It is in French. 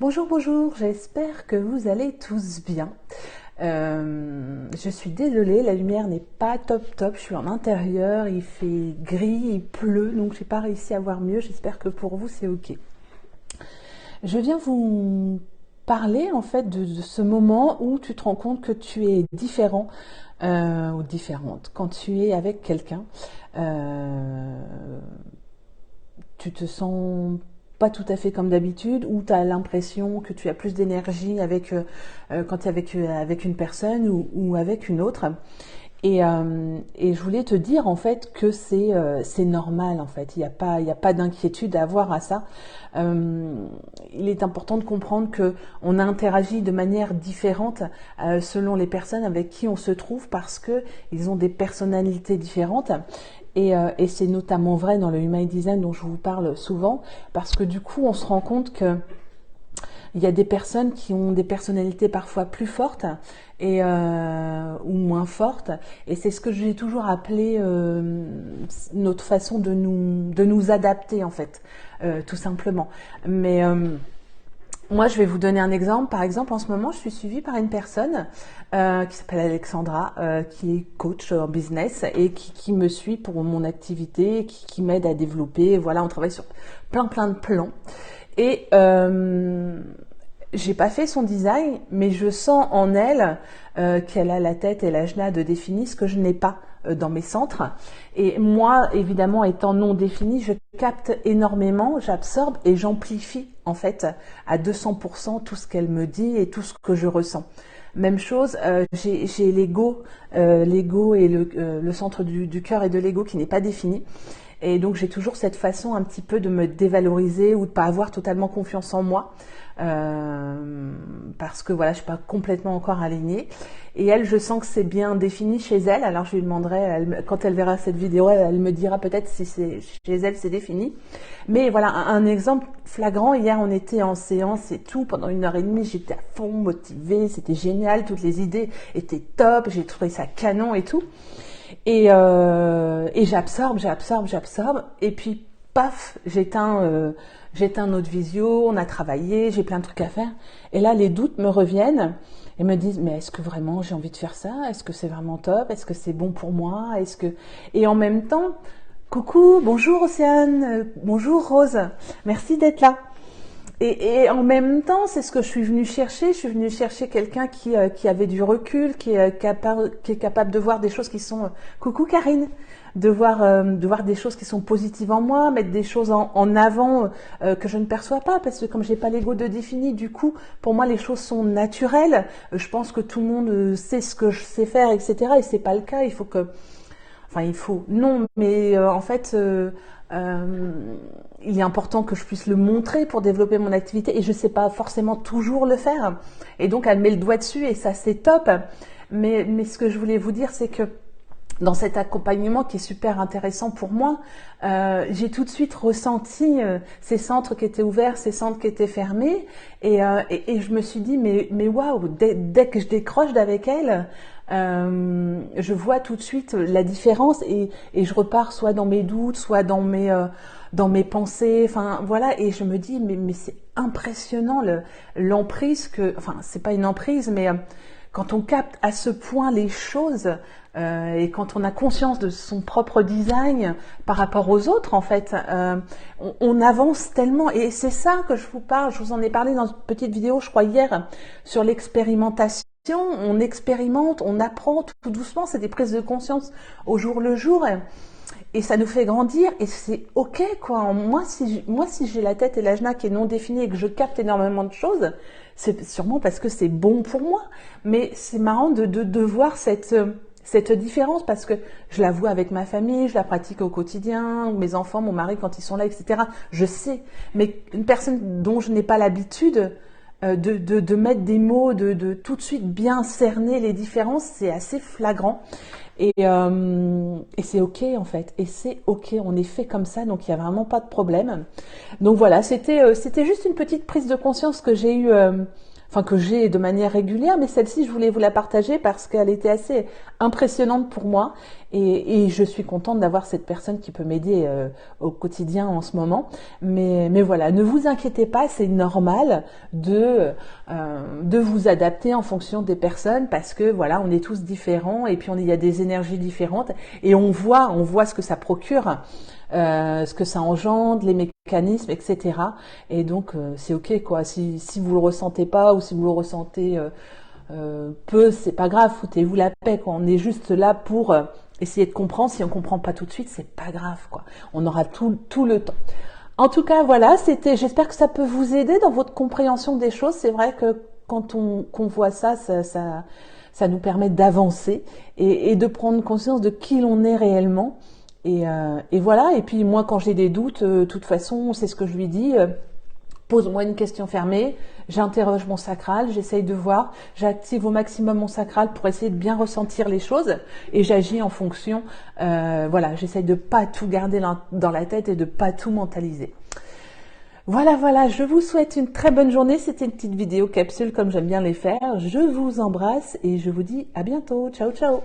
Bonjour, bonjour, j'espère que vous allez tous bien. Je suis désolée, la lumière n'est pas top, je suis en intérieur, il fait gris, il pleut, donc j'ai pas réussi à voir mieux, j'espère que pour vous c'est ok. Je viens vous parler en fait de ce moment où tu te rends compte que tu es différent ou différente. Quand tu es avec quelqu'un, euh, tu te sens pas tout à fait comme d'habitude, ou tu as l'impression que tu as plus d'énergie quand tu es avec une personne ou avec une autre. Et je voulais te dire en fait que c'est normal en fait. Il y a pas d'inquiétude à avoir à ça. Euh, il est important de comprendre que on interagit de manière différente selon les personnes avec qui on se trouve parce que ils ont des personnalités différentes. Et c'est notamment vrai dans le Human Design dont je vous parle souvent, parce que du coup on se rend compte que il y a des personnes qui ont des personnalités parfois plus fortes ou moins fortes. Et c'est ce que j'ai toujours appelé notre façon de nous adapter, en fait, tout simplement. Mais moi, je vais vous donner un exemple. Par exemple, en ce moment, je suis suivie par une personne qui s'appelle Alexandra, qui est coach en business et qui me suit pour mon activité, qui m'aide à développer. Voilà, on travaille sur plein de plans. Et j'ai pas fait son design, mais je sens en elle qu'elle a la tête et l'ajna de définir ce que je n'ai pas dans mes centres. Et moi, évidemment, étant non définie, je capte énormément, j'absorbe et j'amplifie en fait à 200% tout ce qu'elle me dit et tout ce que je ressens. Même chose, j'ai l'ego et le centre du cœur et de l'ego qui n'est pas défini. Et donc j'ai toujours cette façon un petit peu de me dévaloriser ou de pas avoir totalement confiance en moi parce que voilà, je suis pas complètement encore alignée. Et elle, je sens que c'est bien défini chez elle. Alors je lui demanderai, quand elle verra cette vidéo, elle me dira peut-être si c'est chez elle c'est défini. Mais voilà, un exemple flagrant. Hier, on était en séance et tout pendant 1 heure et demie. J'étais à fond motivée, c'était génial, toutes les idées étaient top. J'ai trouvé ça canon et tout. Et j'absorbe. Et puis, paf, j'éteins notre visio, on a travaillé, j'ai plein de trucs à faire. Et là, les doutes me reviennent et me disent, mais est-ce que vraiment j'ai envie de faire ça? Est-ce que c'est vraiment top? Est-ce que c'est bon pour moi? Et en même temps, coucou, bonjour Océane, bonjour Rose, merci d'être là. Et en même temps, c'est ce que je suis venue chercher. Je suis venue chercher quelqu'un qui avait du recul, qui est capable de voir des choses qui sont... coucou Karine, de voir des choses qui sont positives en moi, mettre des choses en avant que je ne perçois pas, parce que comme j'ai pas l'ego de défini, du coup, pour moi, les choses sont naturelles. Je pense que tout le monde sait ce que je sais faire, etc. Et c'est pas le cas. Il faut que... Enfin, il faut... Non, mais en fait... il est important que je puisse le montrer pour développer mon activité et je ne sais pas forcément toujours le faire. Et donc elle met le doigt dessus et ça c'est top. Mais ce que je voulais vous dire c'est que dans cet accompagnement qui est super intéressant pour moi, j'ai tout de suite ressenti ces centres qui étaient ouverts, ces centres qui étaient fermés, et je me suis dit mais waouh, dès que je décroche d'avec elle, je vois tout de suite la différence et je repars soit dans mes doutes, soit dans mes pensées, enfin voilà, et je me dis mais c'est impressionnant l'emprise que, enfin c'est pas une emprise, mais quand on capte à ce point les choses et quand on a conscience de son propre design par rapport aux autres, en fait, on avance tellement. Et c'est ça que je vous parle. Je vous en ai parlé dans une petite vidéo, je crois hier, sur l'expérimentation. On expérimente, on apprend tout doucement. C'est des prises de conscience au jour le jour. Et ça nous fait grandir et c'est ok quoi. Moi si j'ai la tête et l'ajna qui est non définie et que je capte énormément de choses, c'est sûrement parce que c'est bon pour moi. Mais c'est marrant de voir cette différence parce que je la vois avec ma famille, je la pratique au quotidien, mes enfants, mon mari quand ils sont là, etc. Je sais. Mais une personne dont je n'ai pas l'habitude de mettre des mots, de tout de suite bien cerner les différences, c'est assez flagrant. Et c'est ok en fait, et c'est ok, on est fait comme ça, donc il n'y a vraiment pas de problème. Donc voilà, c'était juste une petite prise de conscience que j'ai eue enfin que j'ai de manière régulière, mais celle-ci, je voulais vous la partager parce qu'elle était assez impressionnante pour moi et je suis contente d'avoir cette personne qui peut m'aider au quotidien en ce moment. Mais voilà, ne vous inquiétez pas, c'est normal de vous adapter en fonction des personnes parce que voilà, on est tous différents et puis il y a des énergies différentes et on voit ce que ça procure. Ce que ça engendre, les mécanismes, etc. Et donc c'est ok quoi. Si vous le ressentez pas ou si vous le ressentez peu, c'est pas grave. Foutez-vous la paix quoi. On est juste là pour essayer de comprendre. Si on comprend pas tout de suite, c'est pas grave quoi. On aura tout le temps. En tout cas voilà, J'espère que ça peut vous aider dans votre compréhension des choses. C'est vrai que quand qu'on voit ça nous permet d'avancer et de prendre conscience de qui l'on est réellement. Et voilà, et puis moi quand j'ai des doutes, de toute façon, c'est ce que je lui dis, pose-moi une question fermée, j'interroge mon sacral, j'essaye de voir, j'active au maximum mon sacral pour essayer de bien ressentir les choses et j'agis en fonction, voilà, j'essaye de pas tout garder dans la tête et de pas tout mentaliser. Voilà, je vous souhaite une très bonne journée, c'était une petite vidéo capsule comme j'aime bien les faire, je vous embrasse et je vous dis à bientôt, ciao ciao.